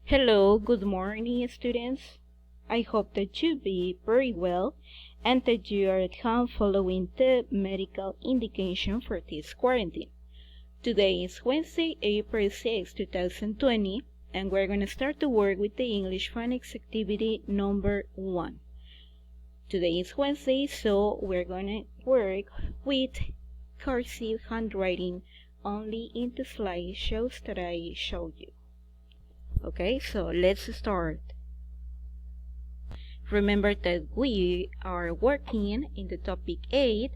Hello, good morning, students. I hope that you be very well and that you are at home following the medical indication for this quarantine. Today is Wednesday, April 6, 2020, and we're going to start to work with the English phonics activity number 1. Today is Wednesday, so we're going to work with cursive handwriting only in the slideshows that I showed you. Okay, so let's start. Remember that we are working in the topic 8,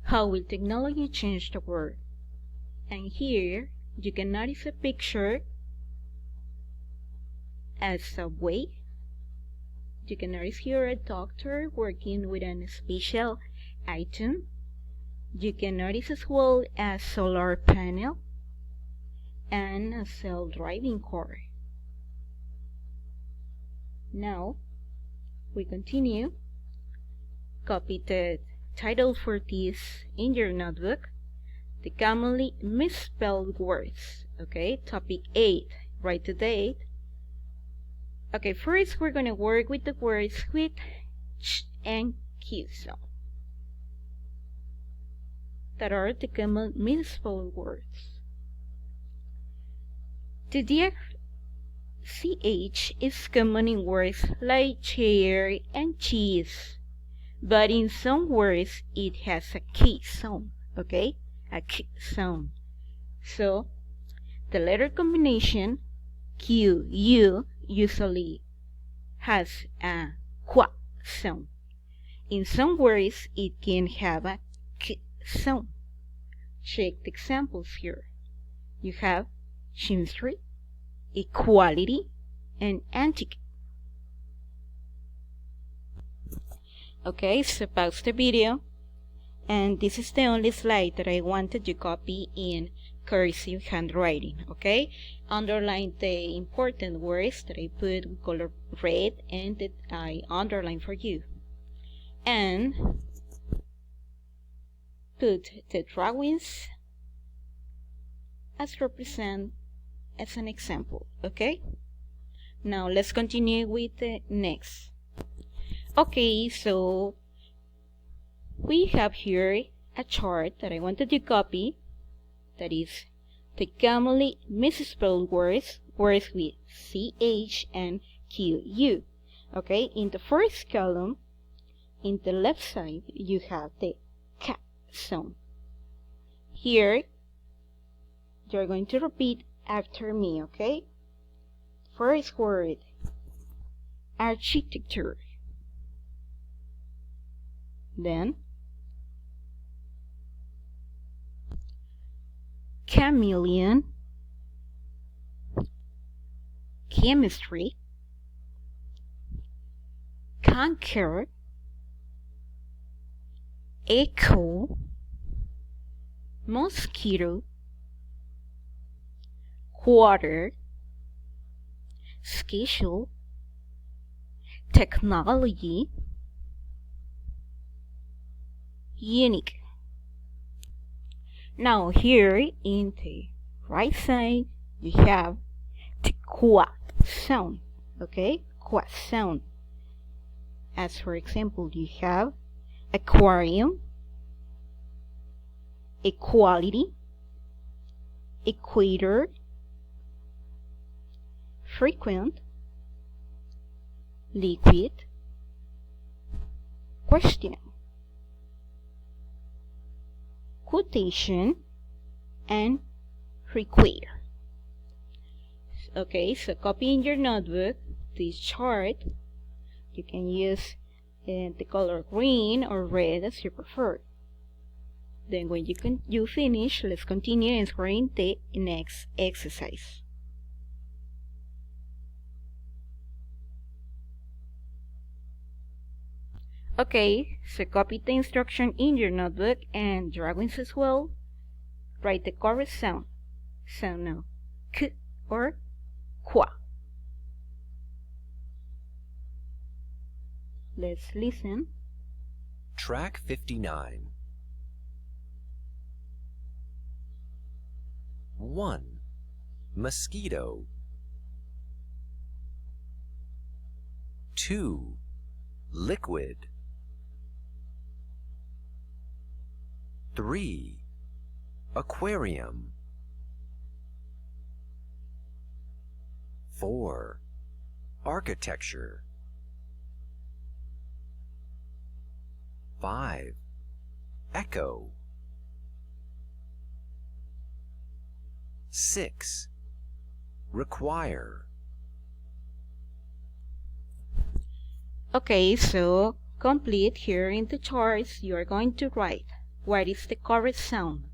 how will technology change the world? And here you can notice a picture as a way. You can notice here a doctor working with a special item. You can notice as well a solar panel and a self-driving car. Now we continue. Copy the title for this in your notebook. The commonly misspelled words. Okay, topic 8. Write the date. Okay, first we're going to work with the words with ch and q sound that are the common misspelled words. The ch is common in words like chair and cheese, but in some words it has a k sound, okay? A k sound. So the letter combination q, u usually has a qua sound. In some words it can have a k sound. Check the examples here. You have chemistry, equality, and antique. Okay, so pause the video, and this is the only slide that I wanted to copy in cursive handwriting. Okay, underline the important words that I put with color red and that I underline for you, and put the drawings as represent as an example. Okay, now let's continue with the next. Okay, so we have here a chart that I wanted to copy, that is the commonly misspelled words with ch and qu. Okay, in the first column, in the left side, you have the k sound. Here, you're going to repeat after me, okay? First word, architecture. Then, chameleon, chemistry, conquer, echo, mosquito, quarter, schedule, technology, unique. Now here in the right side you have the qua sound, okay? Qua sound. As for example, you have aquarium, equality, equator, frequent, liquid, question, quotation, and require. Okay, so copy in your notebook this chart. You can use the color green or red as you prefer. Then when you finish, let's continue answering the next exercise. Okay, so copy the instruction in your notebook and drawings as well. Write the correct sound. Sound now, k or qua. Let's listen. Track 59. 1. Mosquito. 2. Liquid. 3. Aquarium. 4. Architecture. 5. Echo. 6. Require. Okay, so complete here in the charts, you are going to write what is the correct sound.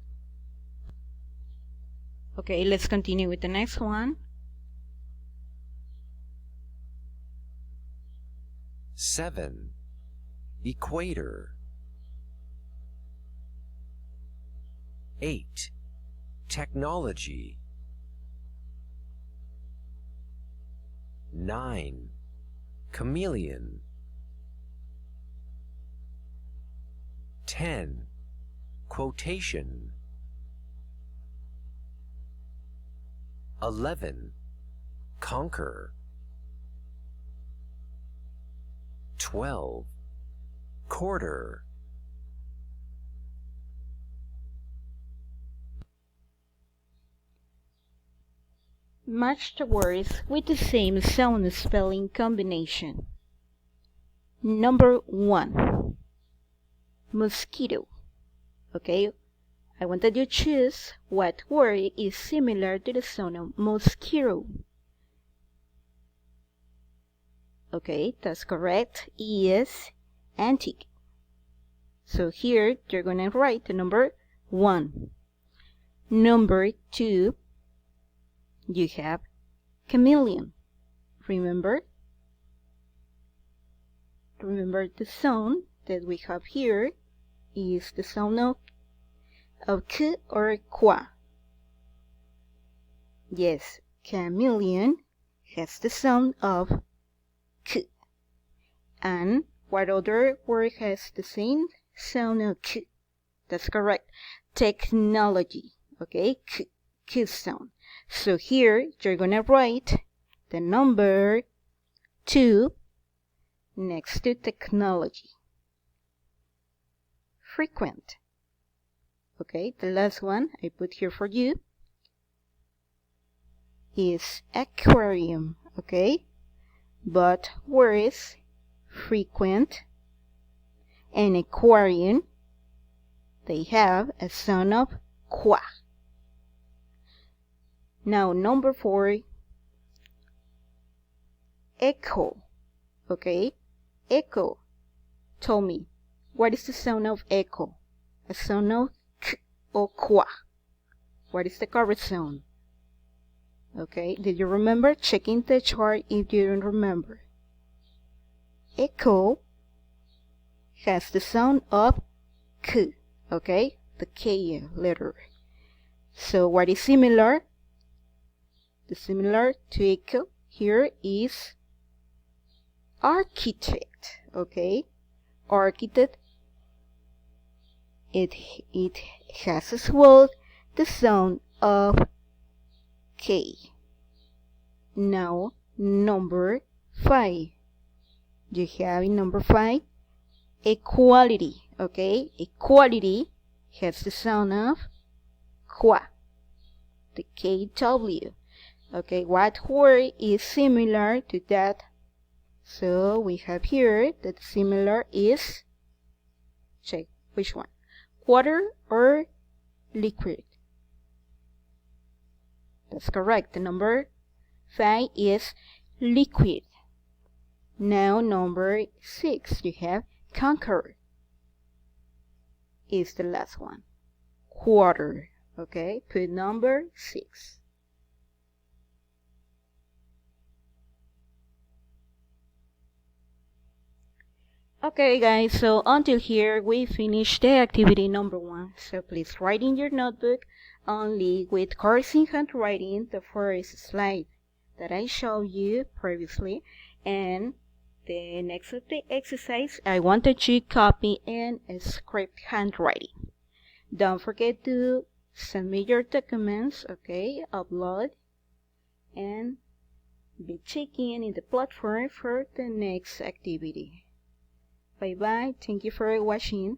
Okay, let's continue with the next one. 7. Equator. 8. Technology. 9. Chameleon. 10. Quotation. 11. Conquer. 12. Quarter. 'Match the words with the same sound spelling combination. Number 1. Mosquito. Okay, I want that you choose what word is similar to the sound of mosquito. Okay, that's correct. Is antique. So here you're gonna write the number 1. Number 2, you have chameleon. Remember the sound that we have here is the sound of k or qua. Yes, chameleon has the sound of k. And what other word has the same sound of k? That's correct. Technology. Okay, k sound. So here you're gonna write the number 2 next to technology. Frequent. Okay, the last one I put here for you is aquarium. Okay, but words frequent and aquarium, they have a sound of qua. Now number 4, echo. Okay, echo. Tell me, what is the sound of echo? A sound of k or qua. What is the correct sound? Okay, did you remember? Checking the chart if you don't remember. Echo has the sound of k. Okay, the k letter. So what is similar? The similar to echo here is architect. Okay, architect. It has as well the sound of k. Now number 5. You have in number 5 equality. Okay, equality has the sound of qua, the kw. Okay, what word is similar to that? So we have here that similar is, check which one, water or liquid. That's correct. The number 5 is liquid. Now number 6, you have conquer. Is the last one. Quarter. Okay, put number 6. Okay guys, so until here we finished the activity number 1. So please write in your notebook only with cursive handwriting the first slide that I showed you previously, and the next of the exercise I wanted you to copy in a script handwriting. Don't forget to send me your documents, okay, upload, and be checking in the platform for the next activity. Bye bye, thank you for watching.